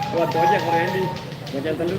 Buat aja Korea ini. Baca dulu.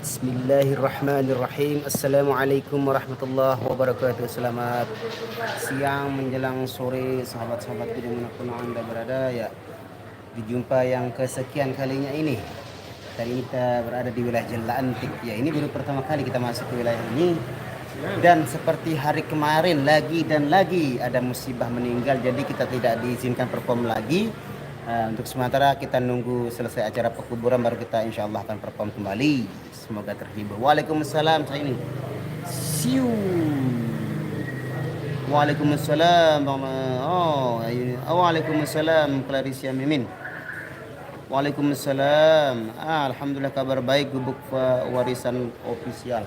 Bismillahirrahmanirrahim. Assalamualaikum warahmatullahi wabarakatuh. Selamat siang menjelang sore sahabat-sahabatku dimanapun anda berada ya. Dijumpa yang kesekian kalinya ini. Kali ini kita berada di wilayah Jela Antik ya. Ini baru pertama kali kita masuk ke wilayah ini. Dan seperti hari kemarin lagi dan lagi ada musibah meninggal. Jadi kita tidak diizinkan perform lagi. Untuk sementara kita nunggu selesai acara pekuburan baru kita insya Allah akan perform kembali. Semoga terhibur. Waalaikumsalam. Saya ini. Siu. Waalaikumsalam. Oh, waalaikumsalam Clarisia Mimin. Waalaikumsalam. Alhamdulillah kabar baik Gubuk Warisan Official.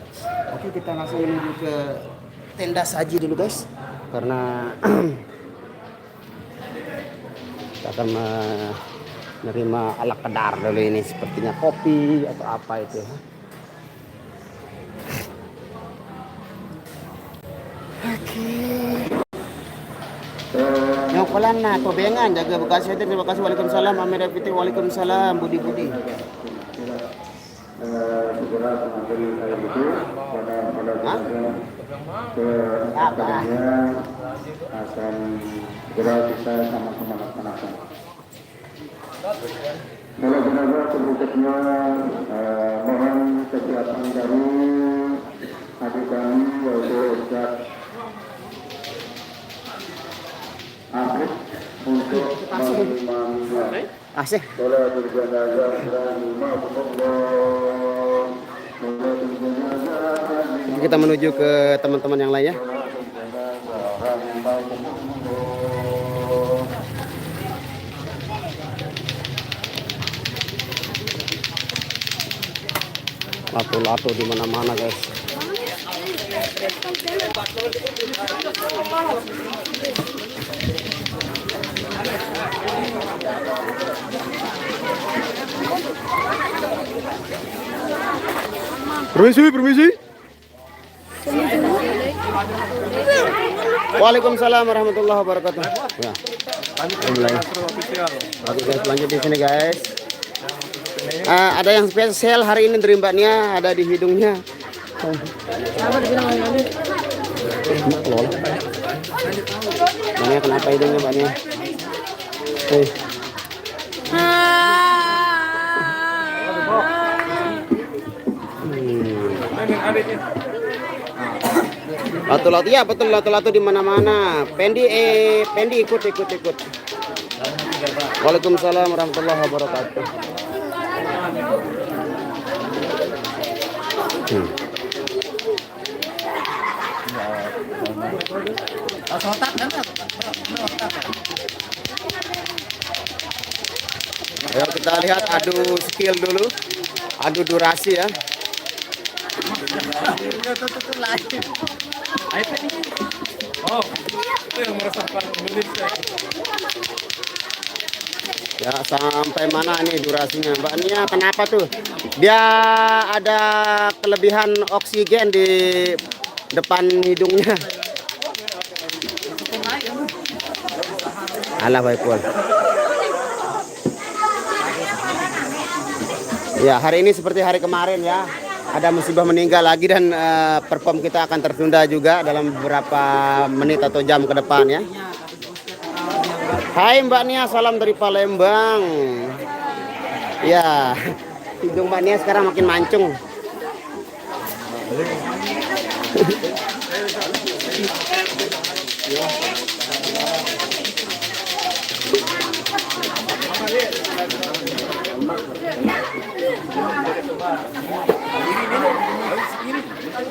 Oke, kita langsung menuju ke tenda saji dulu guys. Karena kita akan menerima ala kadar dulu ini, sepertinya kopi atau apa itu. Oke. Yang kolan na tobengan jaga Bekasi hati. Terima kasih. Waalaikumsalam. Amir Fitri. Waalaikumsalam. Budi. Segera mengambil air itu pada akhirnya akan segera kita sama-sama laksanakan. Kalau benar-benar berikutnya mohon kesiapan dari adik kami yaitu Ustaz Afif untuk menerima Asih. Salatul janazah dan Kita menuju ke teman-teman yang lain ya. Lato-lato di mana-mana guys. Permisi. Waalaikumsalam warahmatullahi wabarakatuh. Ya. Mulai. Oke guys, lanjut di sini guys. Ada yang spesial hari ini dari Mbak Nia, ada di hidungnya. Apa dibilang Mbak Nia? Kenapa hidungnya Mbak Nia? Lato-lato ya betul, lato-lato di mana-mana. Pendi ikut. Waalaikumsalam warahmatullahi wabarakatuh. Ayo kita lihat adu skill dulu, adu durasi ya. Oh, itu yang merasakan menit Ya sampai mana nih durasinya Mbak Nia? Kenapa tuh? Dia ada kelebihan oksigen di depan hidungnya. Alah baik pun. Ya hari ini seperti hari kemarin ya. Ada musibah meninggal lagi dan perform kita akan tertunda juga dalam beberapa menit atau jam ke depan ya. Hai Mbak Nia, salam dari Palembang. Ya, hidung Mbak Nia sekarang makin mancung.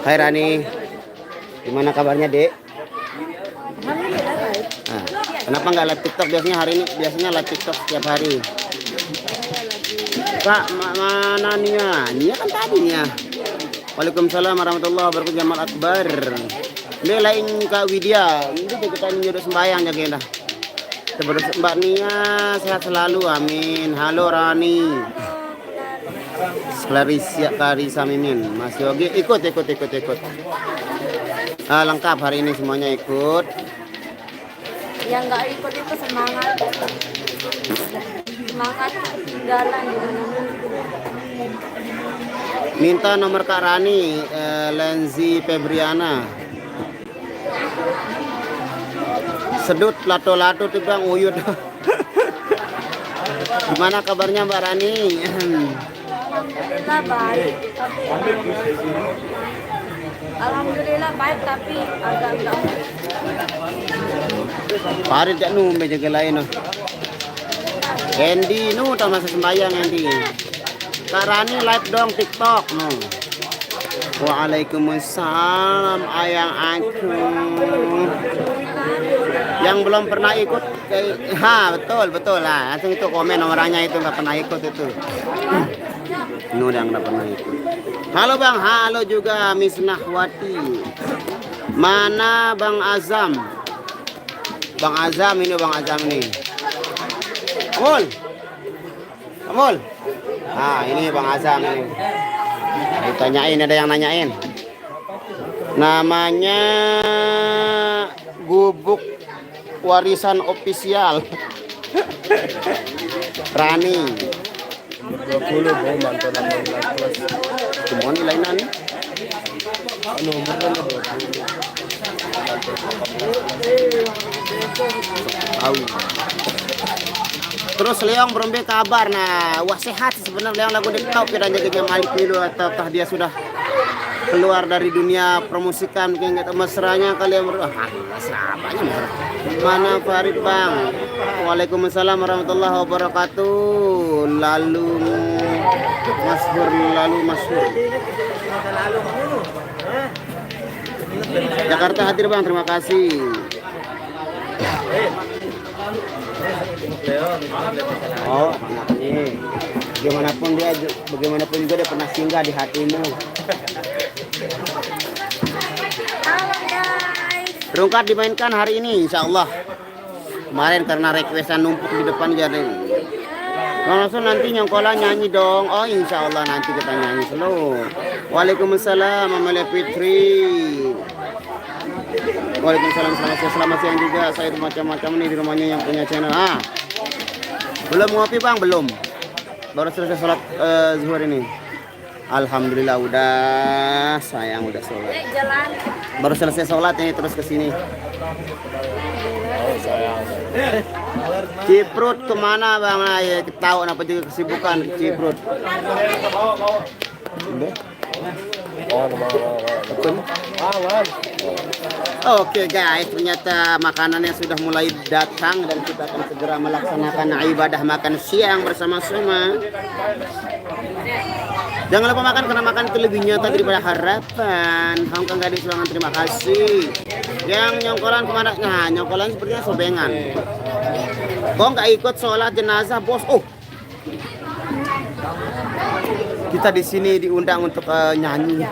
Hai Rani, gimana kabarnya Dek? Nah, kenapa nggak live TikTok biasanya hari ini? Biasanya live TikTok setiap hari. Kak, mana Nia? Nia kan tadi Nia. Waalaikumsalam warahmatullahi wabarakatuh. Jamal Akbar. Dia lain Kak Widya. Ini kita nyuruh sembayang jaga dah. Terus Mbak Nia sehat selalu, amin. Halo Rani. Clarissa Mimin. Mas Yogi ikut. Lengkap hari ini semuanya ikut. Yang nggak ikut itu semangat tinggalan di mana. Minta nomor Kak Rani, Lenzi Febriana. Sedut lato-lato tuh Bang Uyut. Gimana kabarnya Mbak Rani? Alhamdulillah baik. Alhamdulillah baik tapi agak enggak. Parit jak nu jaga lain noh. Andy nu tak masa sembayang Andy. Kak Rani live dong TikTok no. Waalaikumsalam ayang aku. Yang belum pernah ikut betul lah. Langsung itu komen orangnya itu nggak pernah ikut itu. Nu yang nggak pernah ikut. Halo Bang, halo juga Miss Nahwati. Mana Bang Azam? Bang Azam ini. Amul. Ini Bang Azam ini. Ditanyain, ada yang nanyain. Namanya Gubuk Warisan Official. Rani. 20 mau mantan 16 plus. Semua nilainan. Nomornya 20. Tahu. Terus Leong berembe kabar wah sehat sebenarnya Leong lagu tahu kira jadinya Malik dulu ataukah dia sudah keluar dari dunia permusikan mungkin nggak mesranya kalian siapanya mana Farid Bang. Waalaikumsalam warahmatullahi wabarakatuh. Lalu Masyhur. Jakarta hadir Bang, terima kasih. Oh, ini bagaimanapun juga dia pernah singgah di hatimu. Halo guys. Rungkat dimainkan hari ini insya Allah. Kemarin karena requestan numpuk di depan jadi. Langsung nanti Nyongkola nyanyi dong. Oh insya Allah nanti kita nyanyi slow. Waalaikumsalam Amalia Fitri. Waalaikumsalam, selamat siang juga. Saya itu macam-macam nih di rumahnya yang punya channel. Belum ngopi Bang, belum. Baru selesai sholat zuhur ini. Alhamdulillah udah, sayang udah sholat. Jalan. Baru selesai sholat ini terus ke sini. Ciprut kemana Bang? Ya tahu apa juga kesibukan Ciprut. Oke guys, ternyata makanannya sudah mulai datang dan kita akan segera melaksanakan ibadah makan siang bersama-sama. Jangan lupa makan karena makan itu lebih nyata daripada harapan. Hongkong Gadis Bangan, terima kasih. Yang nyongkolan kemana? Nah, nyongkolan sepertinya sobengan. Kok nggak ikut sholat jenazah bos? Oh, kita di sini diundang untuk nyanyi.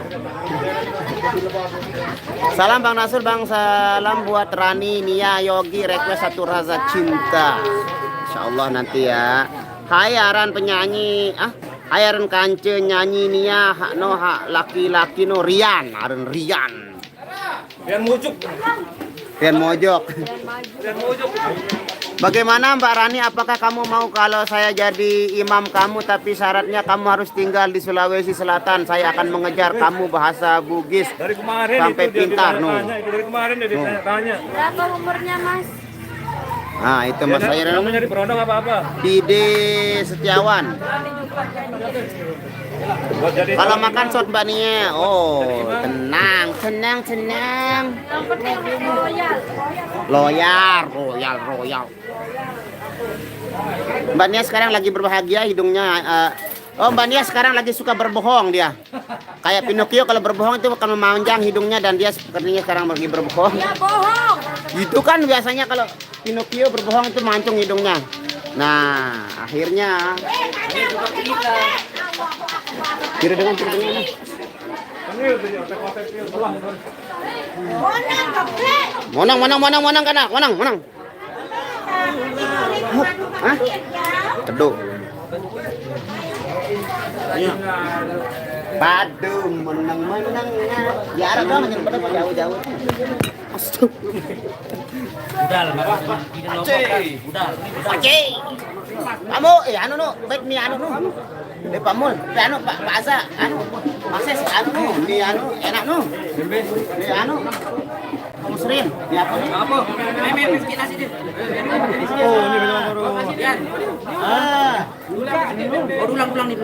Salam Bang Nasur, Bang. Salam buat Rani, Nia, Yogi, request satu rasa cinta. Insya Allah nanti ya. Hai Aran penyanyi, Aran kance nyanyi Nia, hak laki-laki no Rian, Aran Rian. Rian Mojok. Bagaimana Mbak Rani, apakah kamu mau kalau saya jadi imam kamu tapi syaratnya kamu harus tinggal di Sulawesi Selatan? Saya akan mengejar kamu bahasa Bugis Dari kemarin sampai itu dia pintar ditanya, itu dari kemarin dia ditanya. Berapa umurnya Mas? Nah itu Mas saya namanya di Perondong apa-apa. Dide Setiawan. Kalau makan shot Mbak Nia, tenang. Yang penting Royal. Mbak Nia sekarang lagi berbahagia hidungnya. Mbak Nia sekarang lagi suka berbohong dia. Kayak Pinocchio kalau berbohong itu akan memanjang hidungnya dan dia sepertinya sekarang lagi berbohong. Ya bohong. Itu kan biasanya kalau Pinocchio berbohong itu mancung hidungnya. Nah, akhirnya kira dengan. Monang kana, monang. Hah? Ceduk. Padu menang. Ya arah dong jangan pada jauh-jauh. Budal, Bapak. Budal. Oke. Kamu anu nu, baik mi anu nu. Di pamul, anu Pak Asa, anu. Makses anu nu, di anu enak nu. Di anu. Musrin, di apa nih? Apa? Bikin nasi deh. Oh, ini baru. Ah. Oh, ulang nih.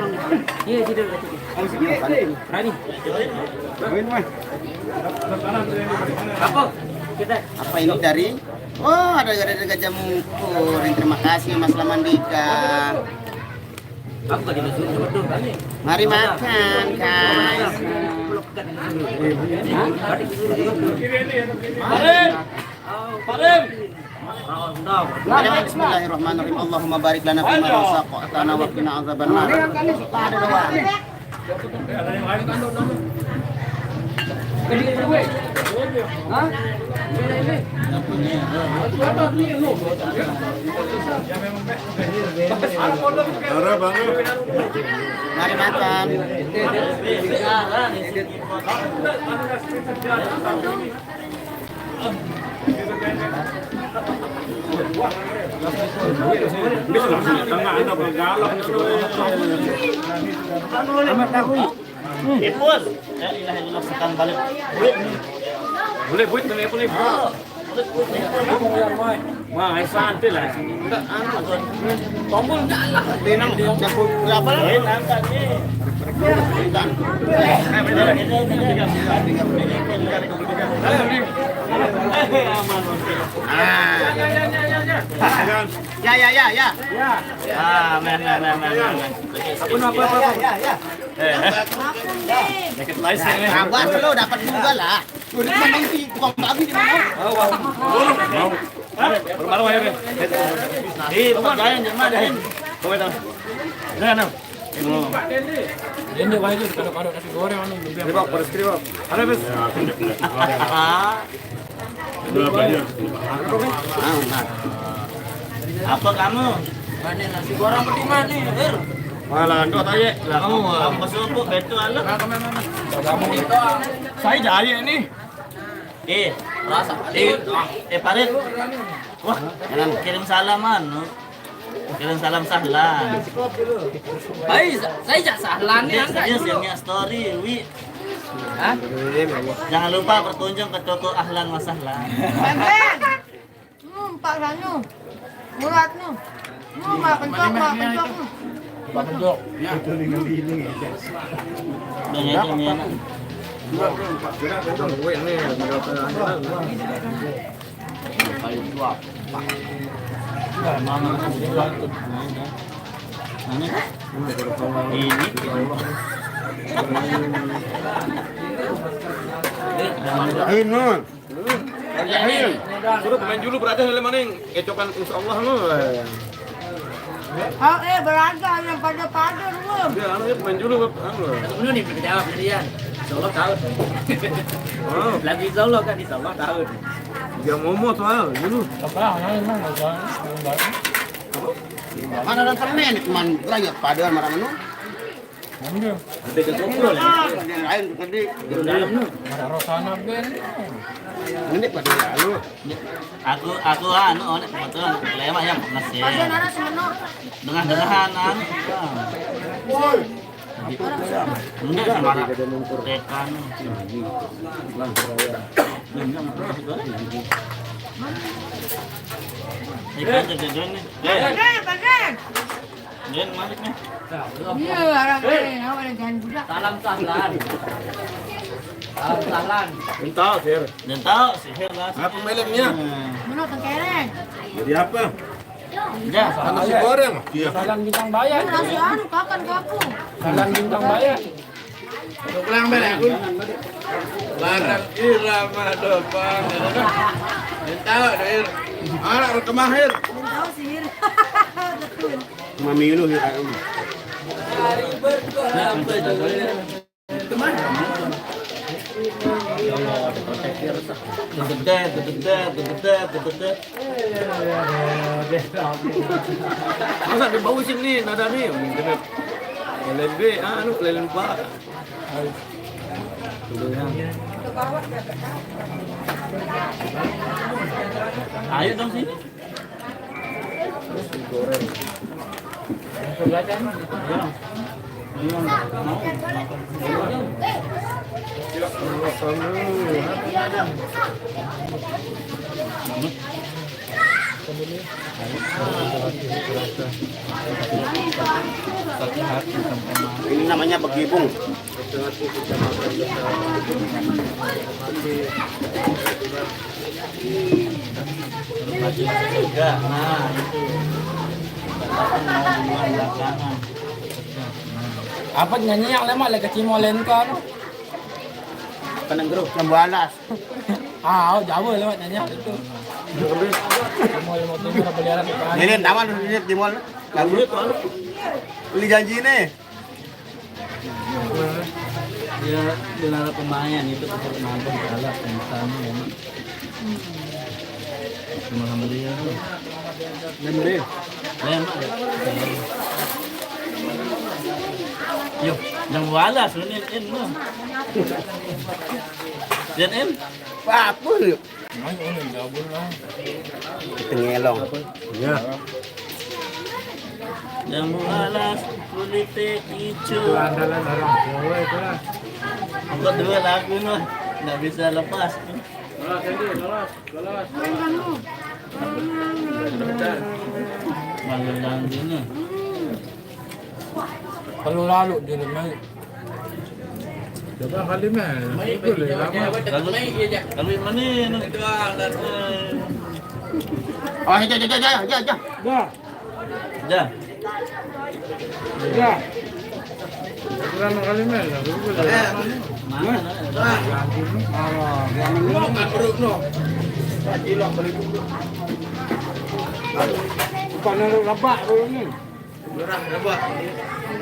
Iya, situ. Rani. Apa? Kita Apa ini dari? Oh, ada gajah mungkur. Terima kasih Mas Lamandika. aku tadi disuruh tuh. Mari makan, guys. Bismillahirrahmanirrahim. Allahumma barik lana fima razaqtana wa qina azabannar. Ada doa. Mari makan. Ipus. Ya ilah ilah sekan balik. Boleh buat boleh. Wah, santai lah. Tombol jalan. Tenang, dapur berapa lah? Ya. Men. Apa? Dikit lagi sih. Sabar lo dapat juga lah. Udah memang si tukang babi di mana? Baru ya, Ben. Tempat lain jangan ada. Komentar. Jangan. Ini wajib kalau nasi goreng anu skrip. Ada bes. Apa kamu? Mana nasi goreng peti mati, Her? Malah kau tanya. Kamu subuh betul anak. Kamu itu. Saya jaya ini. Rasa. Parit. Wah, kirim salaman, no? Kirim salam sahlan. Baik, saya jak sahlan ni angkat. Dia siangnya story, Wi. Hah? Jangan lupa berkunjung ke toko Ahlan wa Sahlan. Pak Ranu. Muratnu. Makan cok. Ya. Banyak. Suruh main dulu berada dalam mana yang ecokan insyaallah nu. Beragam yang pada lu. Dia anu main dulu anu. Dulu nih berjawab pilihan. Insyaallah tahun. Lagi insyaallah kan insyaallah tahun. Dia ngomong soal dulu. Mana ada permen cuman lagi paduan marah menu. Ada ke koplo lah. Yang lain gede. Dalam nu. Ini pada lalu. Aku anu kebetulan lewat yang nasi. Pasien ada semenok. Dengar-dengaran anu. Enggak semarang. Rekan. Ikan terjun nih. Pasien. Jen masuk nih. Iya, orang ini awak jangan budak. Salam sahlan. Salam sahlan. Minta sir. Dan tahu sihir lah. Apa melemnya? Menok tengkereng. Jadi apa? Ya, Nasi goreng. Iya. Nasi anu kapan kaku. Pulang balik aku. Larang irama depan. Minta doir. Anak kemahir. Tahu sihir. Mamilu ya. Masa dibausin nih nada nih. Lelen B, lelen B. Ayo dong sini. Ini namanya begibung. Enggak, nah itu. Belakangan. Apa nyanyi yang lemah lagi cimolen kan? Kanang grup lambalas. Jauh lewat nyanyi itu. Mau tuh beliaran itu. Lilin taman lilit di mall. Lagu beli janji nih. Dia nara pemain itu tetap nonton kalah misalnya memang. Alhamdulillah tuh. Nembe. Memang. Yuk, yang walas lu in lu. Dan in. Apa lu? Tengelong. Ya. Yang walas kulitnya hijau. Itu andalan orang Jawa itu lah. Buat dua lagu noh, nggak bisa lepas. Lolos. Malu ini. Kalau lalu dia naik. Coba kali mah. Itu lama. Kalau mana ini? Oh, ja. Dah. Ya. Berapa kali mah? Bukan lebak dulu nih.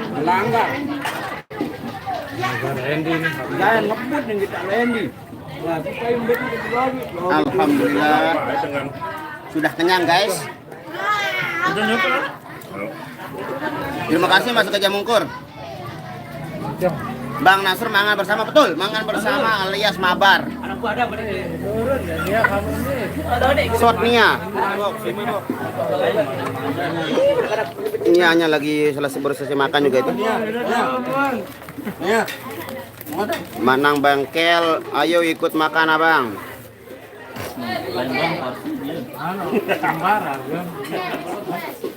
Melanggar. Lendi nih. Jangan ngebut nih kita Lendi. Wah, kita yang betul lagi. Alhamdulillah. Sudah kenyang, guys. Udah nyoba. Terima kasih Mas Gajah Mungkur. Bang Nasr mangan bersama, betul, mangan bersama alias mabar. Anakku ada apa nih? Dia kamu nih. Shotnya. Ini hanya lagi selesai makan juga itu. Manang bangkel, ayo ikut makan abang.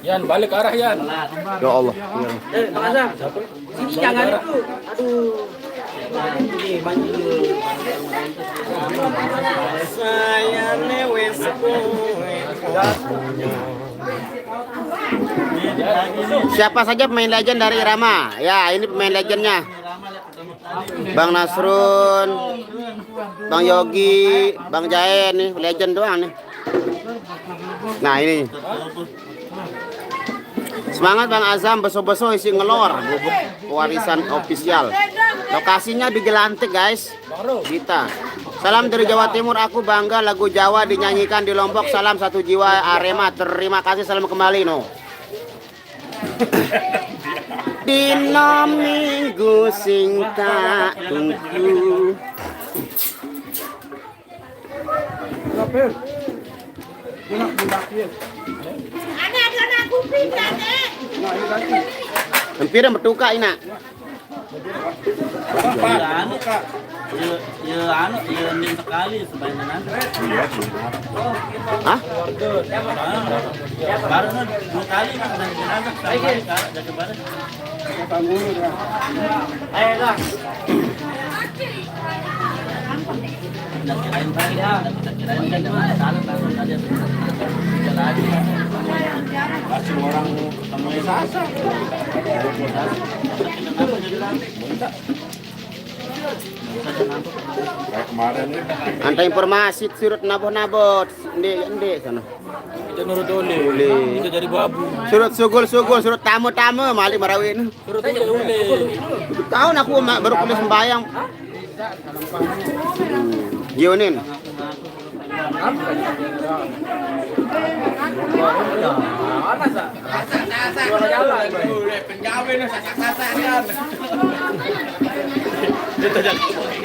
Yan, balik arah Yan. Ya Allah. Bang Azam. Sini jangan itu. Aduh. Ini banjir. Saya lewes Siapa saja pemain legend dari Irama? Ya, ini pemain legendnya. Bang Nasrun, Bang Yogi, Bang Jae nih, legend doang nih. Nah, ini. Semangat Bang Azam, beso-beso isi ngelor, bubuk warisan ofisial. Lokasinya di Jelantik, guys. Kita. Salam dari Jawa Timur, aku bangga lagu Jawa dinyanyikan di Lombok. Salam satu jiwa Arema. Terima kasih, salam kembali no. Dino minggu sing tak tunggu. Hampir metuka ina. Ya min sekali sebanyak nanti. Hah? Baru 2 kali nak dan jenazah sampai ke barat. Ayo lah. Nak kirain tadi ya, kita kirain kan mana salah langsung tadi. Lagi. Masih orang ketemu Sasa. Kayak kemarin nih. Anta informasi surut nabot-nabot. Ende sana. Itu nurut ule. Itu jadi babu. Surut sugul-sugul, surut tamu-tamu mali marawin. Nurut ule. Tahun aku baru kuliah sembayang. Gionin.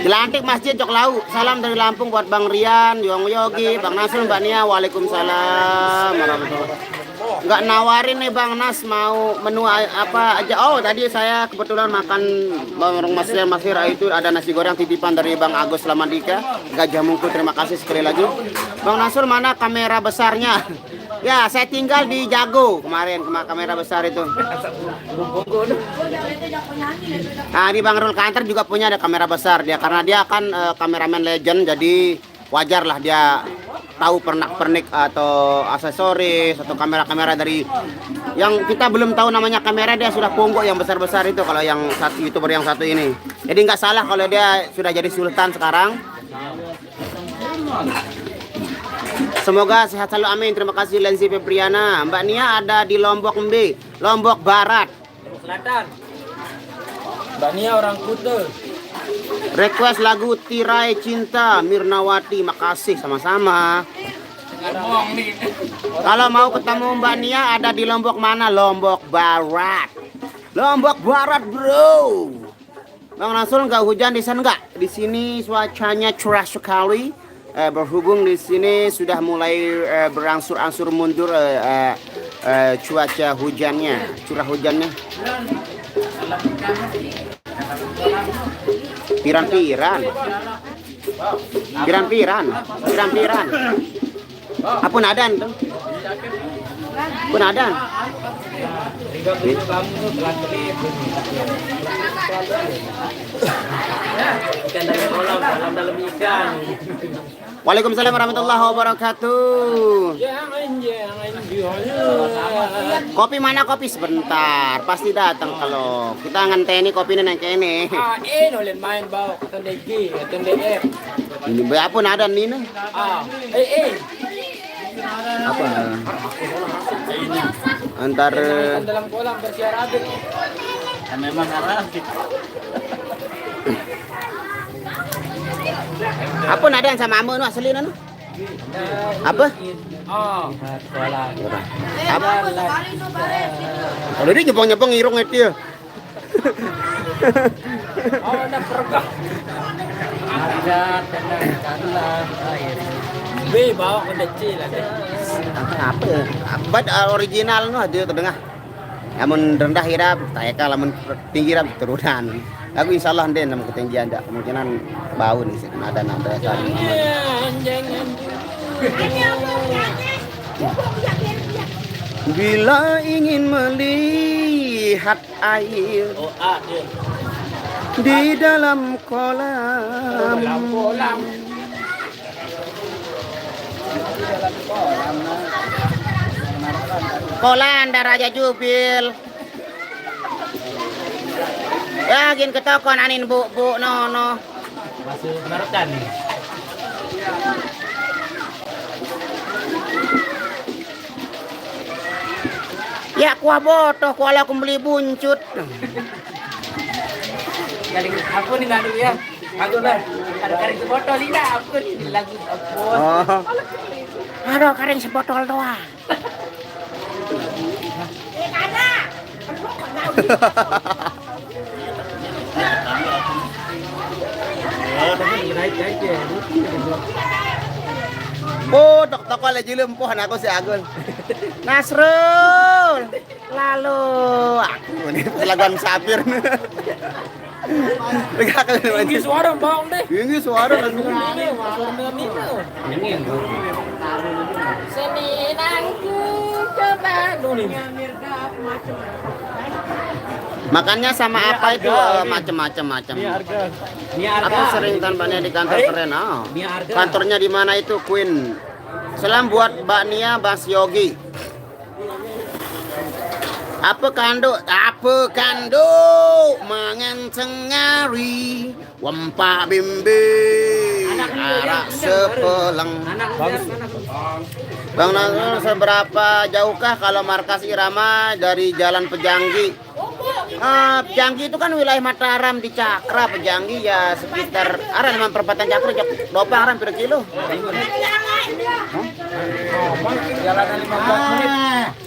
Jelantik masjid Jok Lau. Salam dari Lampung buat Bang Rian, Yong Yogi, Bang Nasrul, Mbak Nia. Waalaikumsalam warahmatullahi. Nggak nawarin nih Bang Nas mau menu apa aja. Oh tadi saya kebetulan makan Bang Mas Hira itu ada nasi goreng titipan dari Bang Agus Lamadika Gajah Mungku. Terima kasih sekali lagi. Bang Nasrul mana kamera besarnya? Ya saya tinggal di Jago kemarin kamera besar itu. Nah di Bang Rul Kanter juga punya ada kamera besar dia karena dia kan kameramen legend jadi wajar lah dia tahu pernak-pernik atau aksesoris atau kamera-kamera dari yang kita belum tahu namanya kamera dia sudah ponggok yang besar-besar itu kalau yang satu YouTuber yang satu ini. Jadi nggak salah kalau dia sudah jadi sultan sekarang. Semoga sehat selalu amin. Terima kasih Lensi Febriana. Mbak Nia ada di Lombok Mbe, Lombok Barat. Selatan. Mbak Nia orang Kuta. Request lagu Tirai Cinta Mirnawati. Makasih sama-sama. Kalau mau ketemu Mbak Nia ada di Lombok mana? Lombok Barat. Lombok Barat, bro. Bang Nasrul nggak hujan di sana nggak? Di sini cuacanya cerah sekali. Berhubung di sini sudah mulai berangsur-angsur mundur cuaca hujannya, curah hujannya. Piran-piran. Apun adan tuh. Pun adan. Ikan dari kolam, dalam ikan. Waalaikumsalam warahmatullahi wabarakatuh. Kopi mana kopi sebentar, pasti datang kalau kita ngenteni kopinya nang kene. Nolen main bawa tendegi, tendef. Ini berapa ada nih? Apa? Antar Dalam kolam bersiar aduk. Memang arah. apa ada yang sama amun asli nu? Apa? Apa? Kalau dia nyepong irung itu ya. Ada pergak. Ada tenang air. Bawa ke kecil ada. Apa? Abad original nu ada tengah. Namun rendah hirap, tayaka lamun tinggi hirap turunan. Aku insyaallah den dalam ketinggian ada kemungkinan bau nih sih ada kan. Bila ingin melihat air di dalam kolam. Kolan Raja Jubil. Ya, gin ketokon anin bu no. Masuk penarakan nih. Ya kuah botoh, kuala aku beli buncut. Kali aku nih ngadu ya. Aku lah. Ada karing sebotol ini aku nih lagi aku. Oh. Aduh, karing sebotol doang. Tok toko lagi lempoh aku si Agun. Nasrul. Lalu aku nih laguan Sapir. Tinggi suara bang deh. Tinggi suara kan. Seminangku coba dulu. Makannya sama apa itu macam-macam. Aku sering tanpanya di kantor keren. Kantornya di mana itu Queen. Salam buat Mbak Nia, Bas Yogi. Apa kando mangan cengari wempak bimbi arak sepelang. Bang Nasrul, seberapa jauhkah kalau markas Irama dari Jalan Pejanggi? Pejanggi itu kan wilayah Mataram di Cakra. Pejanggi ya sekitar arah 5 perempatan Cakra, Dopang arah per kilo. Jalanan 15 menit.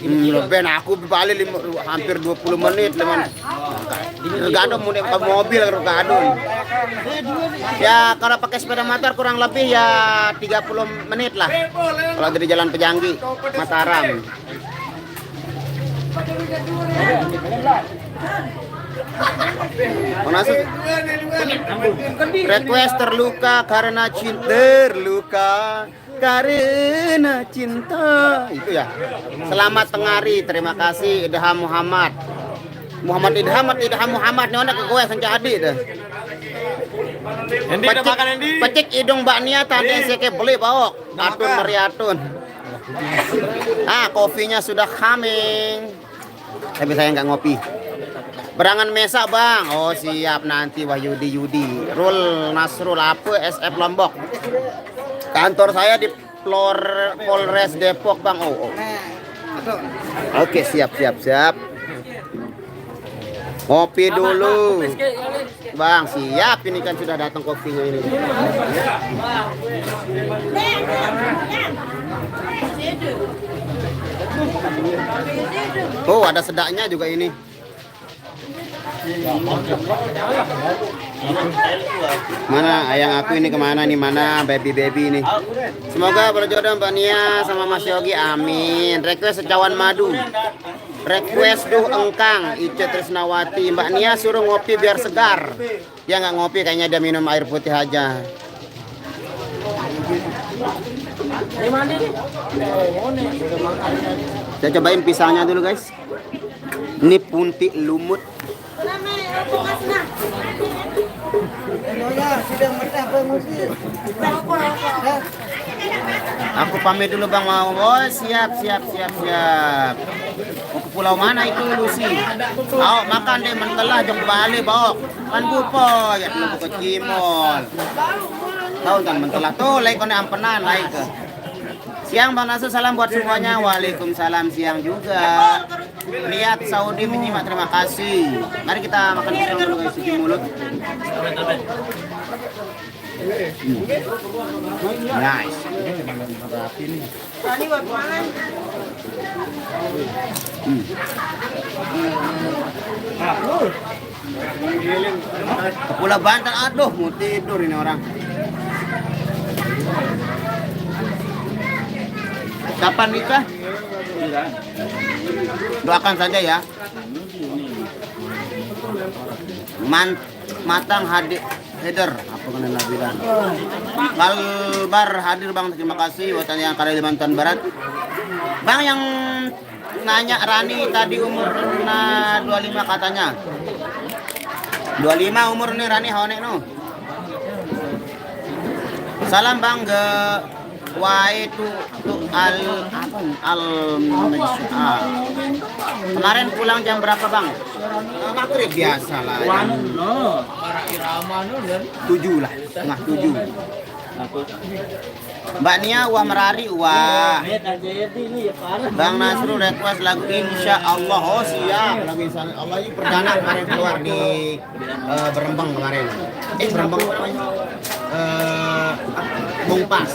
Lebih aku balik hampir 20 menit. Tergadung mau pakai mobil tergadung. Ya kalau pakai sepeda motor kurang lebih ya 30 menit lah. Kalau dari Jalan Pejanggi Mataram. Request terluka karena cinta itu ya. Selamat tengari, terima kasih Idham Muhammad Idham Muhammad nih ke gue senjadi dah. Endi udah makan Endi? Pecik hidung Mbak Nia tadi saya beli bawa atun meriatun. Kopinya sudah coming. Tapi saya nggak ngopi. Berangan mesa bang. Oh siap nanti Wahyudi Yudi. Rul Nasrul apa SF Lombok. Kantor saya di Polres Depok bang. Oke siap. Ngopi dulu. Bang siap, ini kan sudah datang kopinya ini. Oh ada sedaknya juga ini. Mana ayang aku ini kemana nih, mana baby ini. Semoga berjodoh Mbak Nia sama Mas Yogi, amin. Request cawan madu, request engkang Ice Trisnawati. Mbak Nia suruh ngopi biar segar. Dia nggak ngopi, kayaknya dia minum air putih aja. Saya cobain pisangnya dulu guys. Ini punti lumut. Aku pamit dulu bang, mau. Oh siap. Mau ke pulau mana itu Lucy? Makan deh mentelah jong balik bawa. Kan bupo ya belum ke Cimol. Tahu kan mentelah tuh like kone ampenan like. Siang Bang Nasrul, salam buat semuanya. Waalaikumsalam siang juga. Lihat Saudi menyimak, terima kasih. Mari kita makan pisang dulu guys, cuci mulut. Nice. Pulau Banten, aduh mau tidur ini orang. Kapan nikah? Doakan saja ya. Matang hadir. Apa kan yang bilang? Kalbar hadir bang, terima kasih buat yang Kalimantan Barat. Bang yang nanya Rani tadi umurnya 25 katanya. 25 umur nih Rani hawane no. Salam bang ke itu kemarin pulang jam berapa bang? Maghrib biasa lah. Jam 7 lah, setengah 7. Mbak Nia wah merari wah. Bang Nasrul request lagu Insya Allah. Oh siap, lagu Insya Allah ini perdana kemarin keluar di Berembang kemarin. Berembang Bungpas.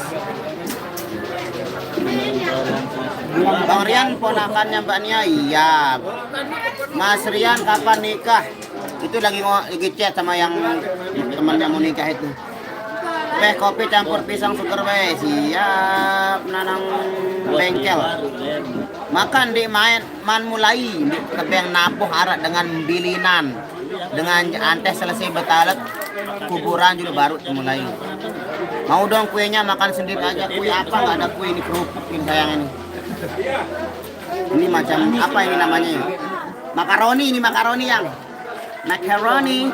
Bang Rian ponakannya Mbak Nia, iya. Mas Rian kapan nikah? Itu lagi chat sama yang teman yang mau nikah itu. Teh kopi campur pisang sugar we, siap nanang bengkel. Makan di man mulai tebeng nabuh arak dengan bilinan. Dengan antes selesai betalet kuburan juga baru mulai. Mau dong kuenya makan sendiri aja. Kue apa nggak ada kue ini kerupuk ini sayang ini. Ini macam apa ini namanya ya? Makaroni ini makaroni yang. Makaroni.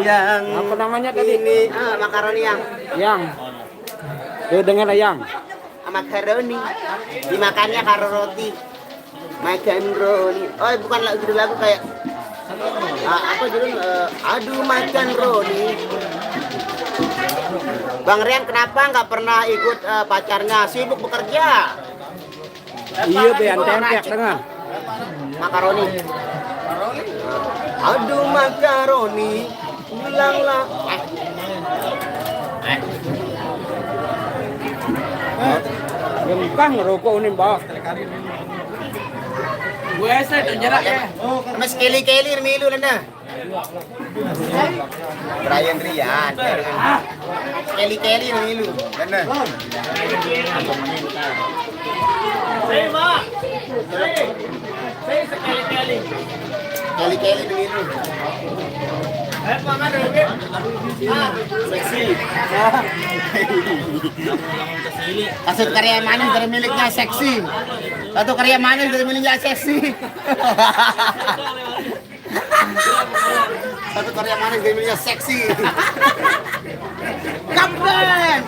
Yang Apa namanya tadi? ini makaroni yang. Dengar yang. Makaroni. Dimakannya karo roti. Makan Roni. Oh, bukan judul lagu kayak apa judul? Aduh makan Roni. Bang Rian kenapa nggak pernah ikut pacarnya? Sibuk bekerja. Iya, bean tempek dengan. Makaroni. Aduh makaroni. Bilanglah. Gempang rokok ini, Mbak. Gue saya terjerak ya. Mas Kelly milu landa. Brian Rian. Kelly milu landa. Saya Pak. Saya sekali-kali. Kelly milu. Seksi. Satu karya manis dari miliknya seksi. Satu karya manis dari miliknya seksi. Satu karya manis dari miliknya seksi. Kapten.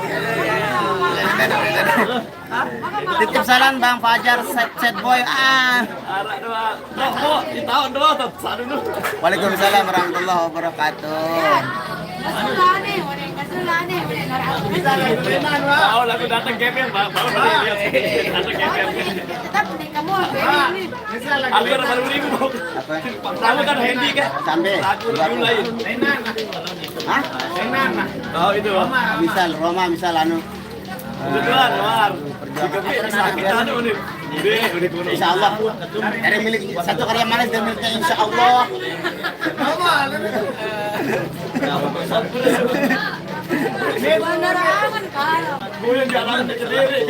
Titip salam Bang Fajar set boy. Arak dua. Rokok di tahun dua tetap dulu. Waalaikumsalam warahmatullahi wabarakatuh. Tahu lagu datang KPM, Pak. Baru lihat datang KPM. Hampir baru ribu. Apa? Kamu kan handy kan? Sampai. Lagu lain. Hah? Oh itu. Roma misal anu. Betulan, Mar. Kita ada udah. Udah kuno. Insya Allah dari milik satu karya manis dan miliknya Insya Allah.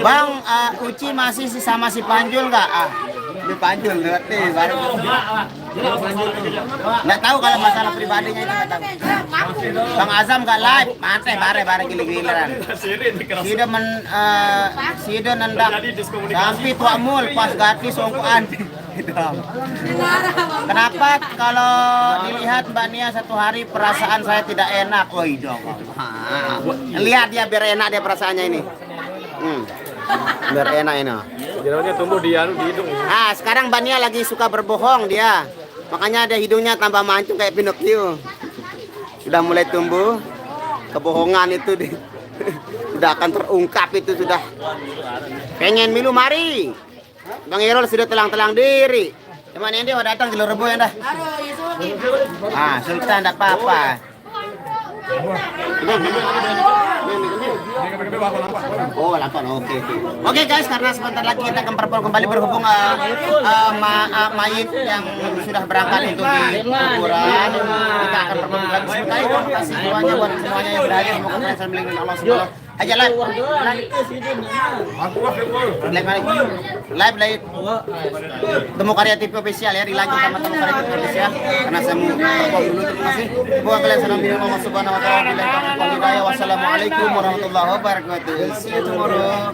Bang Uci masih sama si Panjul nggak? Di Panjul lewat nih baru. Nggak tahu kalau masalah pribadinya itu nggak tahu. Bang Azam nggak live, mate bare gili-giliran. Sido nendak tapi tua mul pas gati songkuan. Kenapa kalau dilihat Mbak Nia satu hari perasaan saya tidak enak? Oh iya dong. Lihat dia biar enak dia perasaannya ini. Biar enak ini. Jerawatnya tumbuh di hidung. Ah, sekarang Mbak Nia lagi suka berbohong dia. Makanya ada hidungnya tambah mancung kayak Pinocchio. Sudah mulai tumbuh. Kebohongan itu sudah akan terungkap itu sudah. Pengen milu mari. Bang Irol sudah telang-telang diri. Cuman ini udah datang di Lorebo ya dah. Ah, Sultan enggak apa-apa. Oh, 8. Oke. Oke guys, karena sebentar lagi kita akan kembali berhubung mayit yang sudah berangkat untuk di kuburan. Kita akan berhubung lagi sebentar. Terima kasih semuanya buat semuanya yang berhadir. Semoga kalian selalu melindungi Allah Subhanahu. Aja live. Live. Temu Karya TV official ya, dilanjut sama Temu Karya TV official. Karena saya mau dulu, terima kasih. Semoga kalian selalu melindungi Allah Subhanahu wa taala. Wassalamualaikum warahmatullahi wabarakatuh. See you tomorrow.